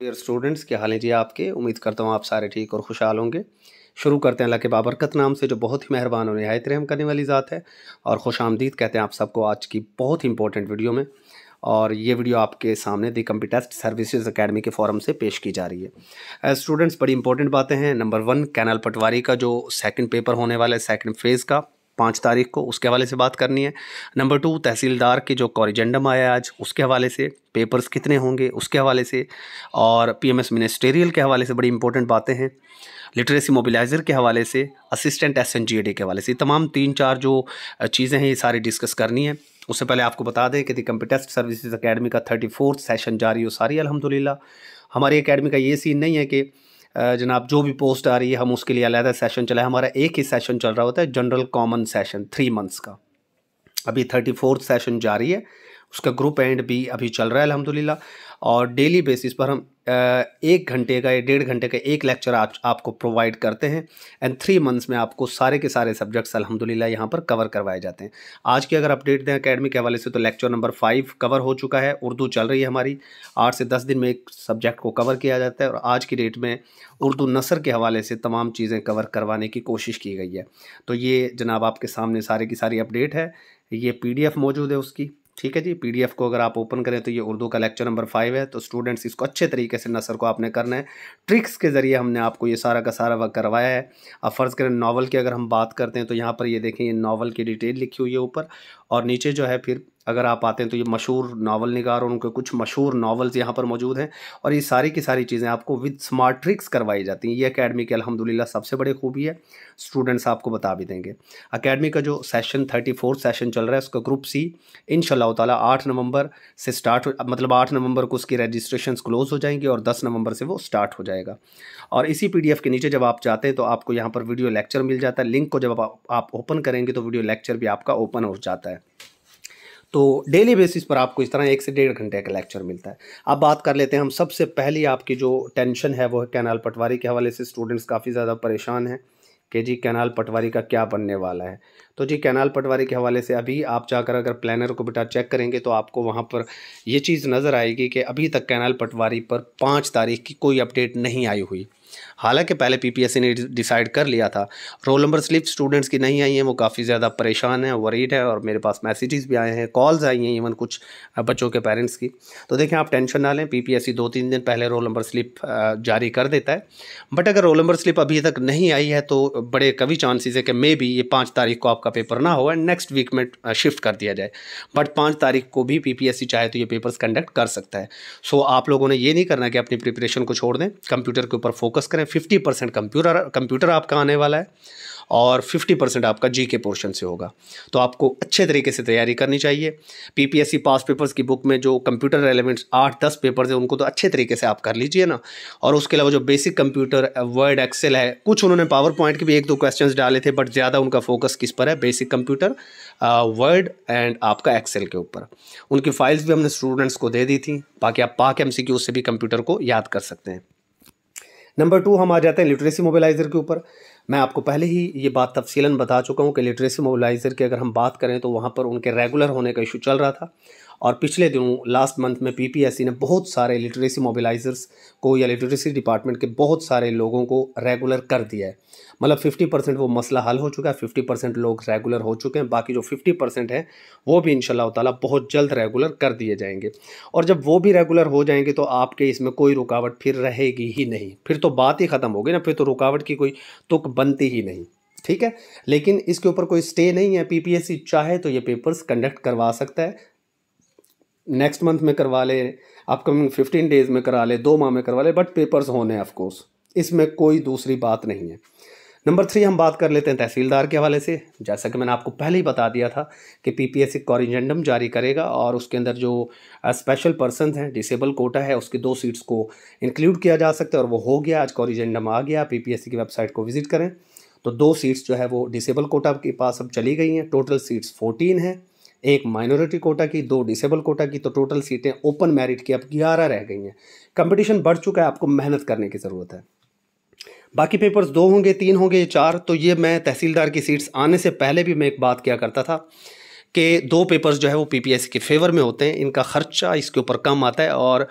Dear students, क्या हाल है जी आपके। उम्मीद करता हूँ आप सारे ठीक और खुशहाल होंगे। शुरू करते हैं अल्लाह के बाबरकत नाम से, जो बहुत ही मेहरबान और निहायत रहम करने वाली ज़ात है। और खुश आमदीद कहते हैं आप सबको आज की बहुत ही इंपॉर्टेंट वीडियो में। और ये वीडियो आपके सामने दी कंप्यूटर टेस्ट सर्विसेज अकेडमी के फोरम से पेश की जा रही है। स्टूडेंट्स, बड़ी इंपॉर्टेंट बातें हैं। नंबर 1, कैनाल पटवारी का जो सेकंड पेपर होने वाला है, सेकंड फेज़ का 5 तारीख को, उसके हवाले से बात करनी है। नंबर 2, तहसीलदार की जो कॉरिजेंडम आया आज, उसके हवाले से। पेपर्स कितने होंगे उसके हवाले से। और पीएमएस मिनिस्टेरियल के हवाले से बड़ी इंपॉर्टेंट बातें हैं। लिटरेसी मोबिलाइज़र के हवाले से, असिस्टेंट एसएनजीएडी के हवाले से, तमाम 3-4 जो चीज़ें हैं ये सारी डिस्कस करनी है। उससे पहले आपको बता दें कि दी कंप्यूटर टेस्ट सर्विसेज अकेडमी का 34th सेशन जारी हो सारी अल्हम्दुलिल्लाह। हमारी एकेडमी का ये सीन नहीं है कि जनाब जो भी पोस्ट आ रही है हम उसके लिए अलग सेशन चलाए। हमारा एक ही सेशन चल रहा होता है, जनरल कॉमन सेशन 3 मंथ्स का। अभी 34th सेशन जारी है, उसका ग्रुप एंड भी अभी चल रहा है अल्हम्दुलिल्लाह। और डेली बेसिस पर हम 1 घंटे का या 1.5 घंटे का एक लेक्चर आपको प्रोवाइड करते हैं। एंड 3 मंथ्स में आपको सारे के सारे सब्जेक्ट्स अल्हम्दुलिल्लाह यहाँ पर कवर करवाए जाते हैं। आज की अगर अपडेट दें एकेडमी के हवाले से, तो लेक्चर नंबर 5 कवर हो चुका है। उर्दू चल रही है हमारी, 8 से 10 दिन में एक सब्जेक्ट को कवर किया जाता है। और आज की डेट में उर्दू नसर के हवाले से तमाम चीज़ें कवर करवाने की कोशिश की गई है। तो ये जनाब आपके सामने सारे की सारी अपडेट है। ये PDF मौजूद है उसकी, ठीक है जी। PDF को अगर आप ओपन करें तो ये उर्दू का लेक्चर नंबर 5 है। तो स्टूडेंट्स, इसको अच्छे तरीके से नसर को आपने करना है। ट्रिक्स के ज़रिए हमने आपको ये सारा का सारा वर्क करवाया है। अब फ़र्ज़ करें नावल की अगर हम बात करते हैं, तो यहाँ पर ये देखें, ये नावल की डिटेल लिखी हुई है ऊपर। और नीचे जो है फिर अगर आप आते हैं तो ये मशहूर नावल निगार और उनके कुछ मशहूर नावल्स यहाँ पर मौजूद हैं। और ये सारी की सारी चीज़ें आपको विद स्मार्ट ट्रिक्स करवाई जाती हैं। ये अकेडमी की अल्हम्दुलिल्लाह सबसे बड़ी खूबी है। स्टूडेंट्स आपको बता भी देंगे। अकेडमी का जो सेशन 34th सेशन चल रहा है, उसका ग्रुप C इंशाअल्लाह ताला 8 नवंबर से स्टार्ट मतलब 8 नवंबर को उसकी रजिस्ट्रेशंस क्लोज़ हो जाएंगी और 10 नवंबर से वो स्टार्ट हो जाएगा। और इसी PDF के नीचे जब आप जाते हैं तो आपको यहाँ पर वीडियो लेक्चर मिल जाता है। लिंक को जब आप ओपन करेंगे तो वीडियो लेक्चर भी आपका ओपन हो जाता है। तो डेली बेसिस पर आपको इस तरह 1 से 1.5 घंटे का लेक्चर मिलता है। अब बात कर लेते हैं हम। सबसे पहली आपकी जो टेंशन है वो है कैनाल पटवारी के हवाले से। स्टूडेंट्स काफ़ी ज़्यादा परेशान हैं कि जी कैनाल पटवारी का क्या बनने वाला है। तो जी कैनाल पटवारी के हवाले से अभी आप जाकर अगर प्लानर को बेटा चेक करेंगे तो आपको वहाँ पर ये चीज़ नज़र आएगी कि अभी तक कैनाल पटवारी पर 5 तारीख की कोई अपडेट नहीं आई हुई। हालांकि पहले PPSC ने डिसाइड कर लिया था। रोल नंबर स्लिप स्टूडेंट्स की नहीं आई हैं, वो काफ़ी ज़्यादा परेशान हैं, वरीड है। और मेरे पास मैसेजेस भी आए हैं, कॉल्स आई हैं इवन कुछ बच्चों के पेरेंट्स की। तो देखें, आप टेंशन ना लें, PPSC 2-3 दिन पहले रोल नंबर स्लिप जारी कर देता है। बट अगर रोल नंबर स्लिप अभी तक नहीं आई है तो बड़े कभी चांसेस है कि मे बी ये 5 तारीख को आपका पेपर ना हो एंड नेक्स्ट वीक में शिफ्ट कर दिया जाए। बट 5 तारीख को भी PPSC चाहे तो ये पेपर्स कंडक्ट कर सकता है। सो आप लोगों ने ये नहीं करना कि अपनी प्रिपरेशन को छोड़ दें, कंप्यूटर के ऊपर फोकस करें। 50% कंप्यूटर आपका आने वाला है और 50% आपका GK पोर्शन से होगा। तो आपको अच्छे तरीके से तैयारी करनी चाहिए। PPSC पास पेपर्स की बुक में जो कंप्यूटर एलिमेंट्स 8-10 पेपर्स हैं उनको तो अच्छे तरीके से आप कर लीजिए ना। और उसके अलावा जो बेसिक कंप्यूटर वर्ड एक्सेल है, कुछ उन्होंने पावर पॉइंट के भी 1-2 क्वेश्चंस डाले थे, बट ज़्यादा उनका फोकस किस पर है, बेसिक कंप्यूटर वर्ड एंड आपका एक्सेल के ऊपर। उनकी फाइल्स भी हमने स्टूडेंट्स को दे दी थी, बाकी आप पाक MCQ से भी कंप्यूटर को याद कर सकते हैं। नंबर 2, हम आ जाते हैं लिटरेसी मोबिलाइज़र के ऊपर। मैं आपको पहले ही ये बात तफसीलन बता चुका हूँ कि लिटरेसी मोबिलाइज़र की अगर हम बात करें तो वहाँ पर उनके रेगुलर होने का इशू चल रहा था। और पिछले दिनों लास्ट मंथ में PPSC ने बहुत सारे लिटरेसी मोबिलाइज़र्स को या लिटरेसी डिपार्टमेंट के बहुत सारे लोगों को रेगुलर कर दिया है। मतलब 50% वो मसला हल हो चुका है, 50% लोग रेगुलर हो चुके हैं। बाकी जो 50% है वो भी इंशाल्लाह ताला बहुत जल्द रेगुलर कर दिए जाएंगे। और जब वो भी रेगुलर हो जाएंगे तो आपके इसमें कोई रुकावट फिर रहेगी ही नहीं। फिर तो बात ही ख़त्म होगी ना, फिर तो रुकावट की कोई तुक बनती ही नहीं, ठीक है। लेकिन इसके ऊपर कोई स्टे नहीं है। PPSC चाहे तो ये पेपर्स कंडक्ट करवा सकता है, नेक्स्ट मंथ में करवा ले, अपकमिंग 15 डेज़ में करा ले, 2 माह में करवा ले, बट पेपर्स होने हैं ऑफकोर्स, इसमें कोई दूसरी बात नहीं है। नंबर 3, हम बात कर लेते हैं तहसीलदार के हवाले से। जैसा कि मैंने आपको पहले ही बता दिया था कि PPSC कॉरिजेंडम जारी करेगा और उसके अंदर जो स्पेशल पर्सन हैं, डिसेबल कोटा है, उसकी 2 सीट्स को इंक्लूड किया जा सकता है। और वो हो गया, आज कॉरिजेंडम आ गया। PPSC की वेबसाइट को विजिट करें तो 2 सीट्स जो है वो डिसेबल कोटा के पास अब चली गई हैं। टोटल सीट्स 14 हैं, एक माइनॉरिटी कोटा की, 2 डिसेबल कोटा की। तो टोटल सीटें ओपन मेरिट की अब 11 रह गई हैं। कंपटीशन बढ़ चुका है, आपको मेहनत करने की ज़रूरत है। बाकी पेपर्स 2 होंगे, 3 होंगे, 4। तो ये मैं तहसीलदार की सीट्स आने से पहले भी मैं एक बात क्या करता था कि 2 पेपर्स जो है वो पीपीएससी के फेवर में होते हैं, इनका खर्चा इसके ऊपर कम आता है और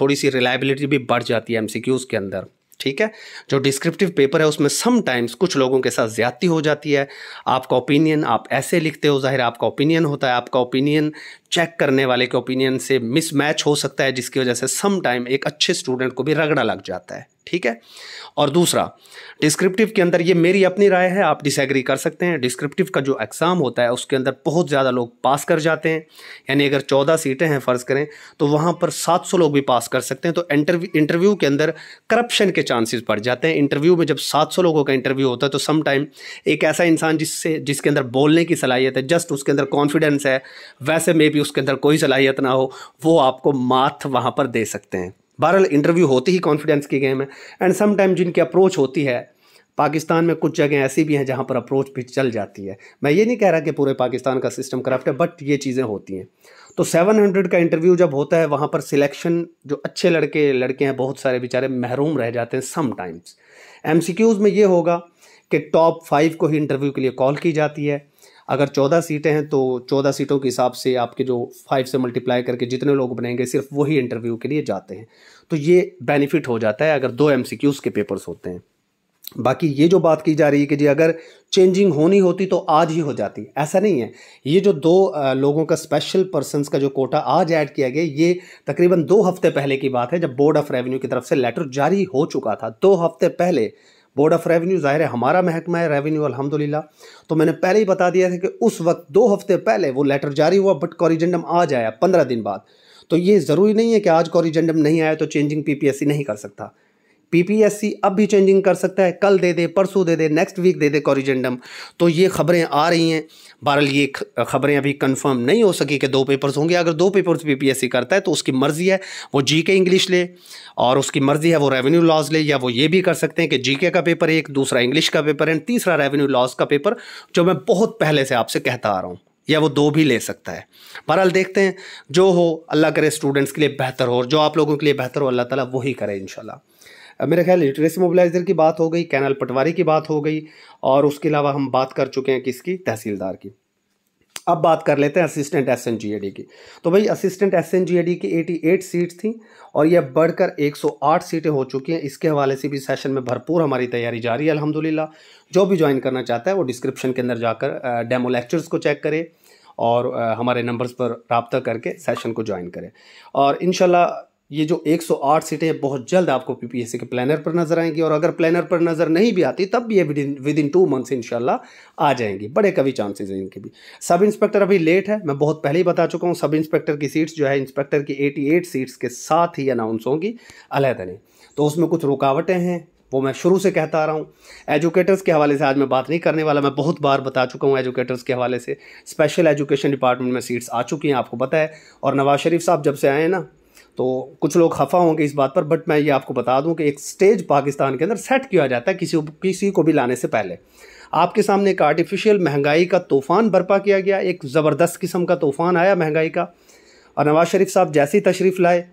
थोड़ी सी रिलायबिलिटी भी बढ़ जाती है एमसीक्यूज़ के अंदर। ठीक है, जो डिस्क्रिप्टिव पेपर है उसमें समटाइम्स कुछ लोगों के साथ ज़्यादती हो जाती है। आपका ओपिनियन आप ऐसे लिखते हो, ज़ाहिर आपका ओपिनियन होता है, आपका ओपिनियन चेक करने वाले के ओपिनियन से मिसमैच हो सकता है, जिसकी वजह से सम टाइम एक अच्छे स्टूडेंट को भी रगड़ा लग जाता है। ठीक है, और दूसरा डिस्क्रिप्टिव के अंदर, ये मेरी अपनी राय है, आप डिसएग्री कर सकते हैं, डिस्क्रिप्टिव का जो एग्ज़ाम होता है उसके अंदर बहुत ज़्यादा लोग पास कर जाते हैं। यानी अगर 14 सीटें हैं फ़र्ज़ करें तो वहाँ पर 700 लोग भी पास कर सकते हैं। तो इंटरव्यू के अंदर करप्शन के चांसेस बढ़ जाते हैं। इंटरव्यू में जब 700 लोगों का इंटरव्यू होता है तो सम टाइम एक ऐसा इंसान जिसके अंदर बोलने की सलाहियत है, जस्ट उसके अंदर कॉन्फिडेंस है, वैसे में भी उसके अंदर कोई सलाहियत ना हो, वो आपको माथ वहाँ पर दे सकते हैं। बहरहाल इंटरव्यू होती ही कॉन्फिडेंस की गेम है। एंड सम टाइम जिनकी अप्रोच होती है, पाकिस्तान में कुछ जगह ऐसी भी हैं जहाँ पर अप्रोच भी चल जाती है। मैं ये नहीं कह रहा कि पूरे पाकिस्तान का सिस्टम करप्ट है, बट ये चीज़ें होती हैं। तो 700 का इंटरव्यू जब होता है वहाँ पर सिलेक्शन, जो अच्छे लड़के हैं बहुत सारे बेचारे महरूम रह जाते हैं सम टाइम्स। एमसीक्यूज़ में ये होगा कि टॉप 5 को ही इंटरव्यू के लिए कॉल की जाती है। अगर 14 सीटें हैं तो 14 सीटों के हिसाब से आपके जो 5 से मल्टीप्लाई करके जितने लोग बनेंगे सिर्फ वही इंटरव्यू के लिए जाते हैं। तो ये बेनिफिट हो जाता है अगर 2 एमसीक्यूज़ के पेपर्स होते हैं। बाकी ये जो बात की जा रही है कि जी अगर चेंजिंग होनी होती तो आज ही हो जाती, ऐसा नहीं है। ये जो 2 लोगों का स्पेशल पर्सन्स का जो कोटा आज ऐड किया गया, ये तकरीबन 2 हफ्ते पहले की बात है, जब बोर्ड ऑफ रेवेन्यू की तरफ से लेटर जारी हो चुका था। 2 हफ्ते पहले बोर्ड ऑफ रेवेन्यू, ज़ाहिर है हमारा महकमा है रेवेन्यू अल्हम्दुलिल्लाह, तो मैंने पहले ही बता दिया था कि उस वक्त 2 हफ्ते पहले वो लेटर जारी हुआ, बट कॉरिजेंडम आज आया 15 दिन बाद। तो ये ज़रूरी नहीं है कि आज कॉरिजेंडम नहीं आया तो चेंजिंग पीपीएससी नहीं कर सकता। पीपीएससी अब भी चेंजिंग कर सकता है, कल दे दे, परसों दे दे, नेक्स्ट वीक दे दे कॉरिजेंडम। तो ये खबरें आ रही हैं। बहरहाल ये खबरें अभी कंफर्म नहीं हो सकी कि 2 पेपर्स होंगे। अगर 2 पेपर्स पीपीएससी करता है तो उसकी मर्ज़ी है, वो जीके इंग्लिश ले, और उसकी मर्ज़ी है वो रेवेन्यू लॉज ले, या वो ये भी कर सकते हैं कि जीके का पेपर एक, दूसरा इंग्लिश का पेपर एंड तीसरा रेवेन्यू लॉज का पेपर, जो मैं बहुत पहले से आपसे कहता आ रहा हूँ, या वो 2 भी ले सकता है। बहरहाल देखते हैं, जो हो अल्लाह करे स्टूडेंट्स के लिए बेहतर हो, और जो आप लोगों के लिए बेहतर हो अल्लाह ताला वही करे इंशाल्लाह। मेरे ख्याल लिटरेसी मोबिलाइज़र की बात हो गई, कैनाल पटवारी की बात हो गई, और उसके अलावा हम बात कर चुके हैं किसकी, तहसीलदार की। अब बात कर लेते हैं असिस्टेंट एसएनजीएडी की। तो भाई असिस्टेंट एसएनजीएडी की 88 सीट्स थी और यह बढ़कर 108 सीटें हो चुकी हैं। इसके हवाले से भी सेशन में भरपूर हमारी तैयारी जारी है अल्हम्दुलिल्लाह। जो भी ज्वाइन करना चाहता है वो डिस्क्रिप्शन के अंदर जाकर डेमो लेक्चर्स को चेक करे और हमारे नंबर्स पर रब्ता करके सेशन को ज्वाइन करें। और इंशाल्लाह ये जो 108 सीटें बहुत जल्द आपको पीपीएससी के प्लानर पर नज़र आएंगी, और अगर प्लानर पर नज़र नहीं भी आती तब भी ये विद इन 2 मंथ्स इंशाल्लाह आ जाएंगी। बड़े कभी चांसेस हैं इनके भी। सब इंस्पेक्टर अभी लेट है, मैं बहुत पहले ही बता चुका हूँ। सब इंस्पेक्टर की सीट्स जो है इंस्पेक्टर की 88 सीट्स के साथ ही अनाउंस होंगी अलहदा नहीं। तो उसमें कुछ रुकावटें हैं, वो मैं शुरू से कहता आ रहा हूँ। एजुकेटर्स के हवाले से आज मैं बात नहीं करने वाला, मैं बहुत बार बता चुका हूँ एजुकेटर्स के हवाले से। स्पेशल एजुकेशन डिपार्टमेंट में सीट्स आ चुकी हैं, आपको पता है। और नवाज शरीफ साहब जब से आए हैं ना, तो कुछ लोग खफा होंगे इस बात पर, बट मैं ये आपको बता दूं कि एक स्टेज पाकिस्तान के अंदर सेट किया जाता है किसी को भी लाने से पहले। आपके सामने एक आर्टिफिशियल महंगाई का तूफ़ान बर्पा किया गया, एक ज़बरदस्त किस्म का तूफ़ान आया महंगाई का, और नवाज शरीफ साहब जैसी तशरीफ़ लाए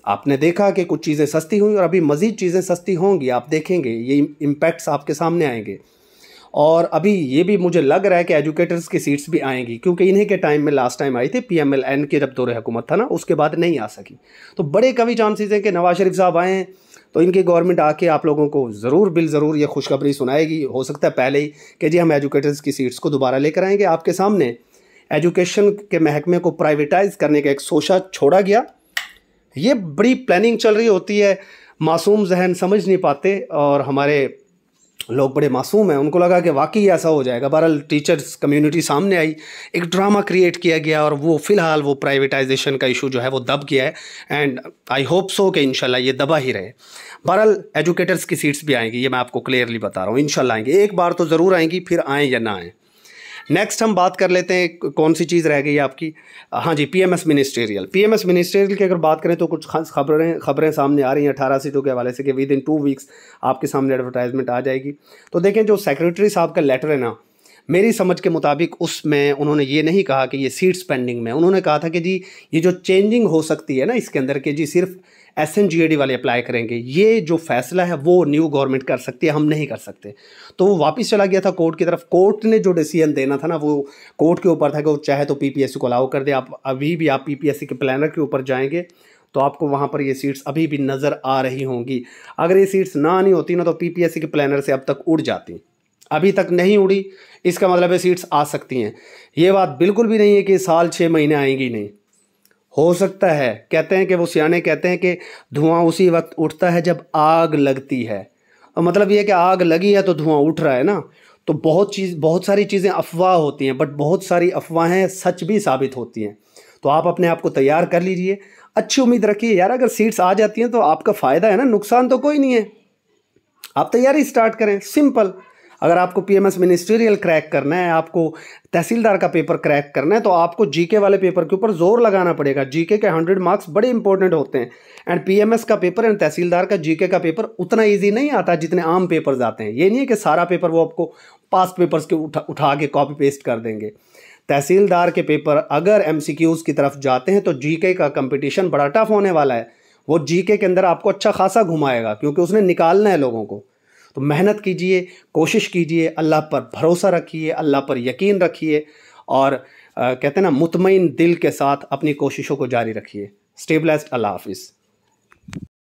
आपने देखा कि कुछ चीज़ें सस्ती हुई और अभी मज़ीद चीज़ें सस्ती होंगी। आप देखेंगे ये इम्पैक्ट्स आपके सामने आएंगे। और अभी ये भी मुझे लग रहा है कि एजुकेटर्स की सीट्स भी आएंगी, क्योंकि इन्हीं के टाइम में लास्ट टाइम आई थी पीएमएलएन के जब दौरे हुकूमत था ना, उसके बाद नहीं आ सकी। तो बड़े कभी चांसेस हैं कि नवाज शरीफ साहब आएँ तो इनकी गवर्नमेंट आके आप लोगों को ज़रूर ये खुशखबरी सुनाएगी। हो सकता है पहले ही कि जी हम एजुकेटर्स की सीट्स को दोबारा लेकर आएंगे आपके सामने। एजुकेशन के महकमे को प्राइवेटाइज़ करने का एक सोचा छोड़ा गया, ये बड़ी प्लानिंग चल रही होती है। मासूम जहन समझ नहीं पाते, और हमारे लोग बड़े मासूम हैं, उनको लगा कि वाकई ऐसा हो जाएगा। बहरहाल टीचर्स कम्युनिटी सामने आई, एक ड्रामा क्रिएट किया गया, और वो फ़िलहाल वो प्राइवेटाइजेशन का इशू जो है वो दब गया है। एंड आई होप सो कि इंशाल्लाह ये दबा ही रहे। बहरहाल एजुकेटर्स की सीट्स भी आएंगी, ये मैं आपको क्लियरली बता रहा हूँ। इंशाल्लाह आएंगी, एक बार तो ज़रूर आएंगी, फिर आएँ या ना आएँ। नेक्स्ट हम बात कर लेते हैं कौन सी चीज़ रह गई आपकी, हाँ जी, पीएमएस मिनिस्ट्रियल की अगर बात करें तो कुछ खास खबरें सामने आ रही हैं 18 सीटों के हवाले से कि विद इन 2 वीक्स आपके सामने एडवर्टाइजमेंट आ जाएगी। तो देखें, जो सेक्रेटरी साहब का लेटर है ना, मेरी समझ के मुताबिक उसमें उन्होंने ये नहीं कहा कि ये सीट्स पेंडिंग में, उन्होंने कहा था कि जी ये जो चेंजिंग हो सकती है ना इसके अंदर, कि जी सिर्फ SNGAD वाले अप्लाई करेंगे। ये जो फैसला है वो न्यू गवर्नमेंट कर सकती है, हम नहीं कर सकते। तो वो वापस चला गया था कोर्ट की तरफ। कोर्ट ने जो डिसीजन देना था ना, वो कोर्ट के ऊपर था कि वो चाहे तो PPSC को अलाउ कर दे। आप अभी भी आप PPSC के प्लानर के ऊपर जाएंगे तो आपको वहाँ पर ये सीट्स अभी भी नज़र आ रही होंगी। अगर ये सीट्स ना आनी होती ना तो PPSC के प्लानर से अब तक उड़ जाती, अभी तक नहीं उड़ी। इसका मतलब है सीट्स आ सकती हैं। ये बात बिल्कुल भी नहीं है कि साल 6 महीने आएंगी, नहीं हो सकता है। कहते हैं कि वो सियाने कहते हैं कि धुआं उसी वक्त उठता है जब आग लगती है। और मतलब ये है कि आग लगी है तो धुआं उठ रहा है ना। तो बहुत सारी चीज़ें अफवाह होती हैं, बट बहुत सारी अफवाहें सच भी साबित होती हैं। तो आप अपने आप को तैयार कर लीजिए, अच्छी उम्मीद रखिए यार। अगर सीट्स आ जाती हैं तो आपका फ़ायदा है ना, नुकसान तो कोई नहीं है। आप तैयारी स्टार्ट करें, सिंपल। अगर आपको PMS मिनिस्ट्रियल क्रैक करना है, आपको तहसीलदार का पेपर क्रैक करना है, तो आपको GK वाले पेपर के ऊपर जोर लगाना पड़ेगा। GK के 100 मार्क्स बड़े इंपॉर्टेंट होते हैं। एंड PMS का पेपर एंड तहसीलदार का GK का पेपर उतना ईजी नहीं आता जितने आम पेपर्स आते हैं। ये नहीं है कि सारा पेपर वो आपको पास्ट पेपर्स के उठा के कॉपी पेस्ट कर देंगे। तहसीलदार के पेपर अगर MCQs की तरफ जाते हैं तो GK का कंपटीशन बड़ा टफ होने वाला है। वो GK के अंदर आपको अच्छा खासा घुमाएगा, क्योंकि उसने निकालना है लोगों को। तो मेहनत कीजिए, कोशिश कीजिए, अल्लाह पर भरोसा रखिए, अल्लाह पर यकीन रखिए, और कहते हैं ना, मुतमईन दिल के साथ अपनी कोशिशों को जारी रखिए। Stay blessed. अल्लाह हाफिज़।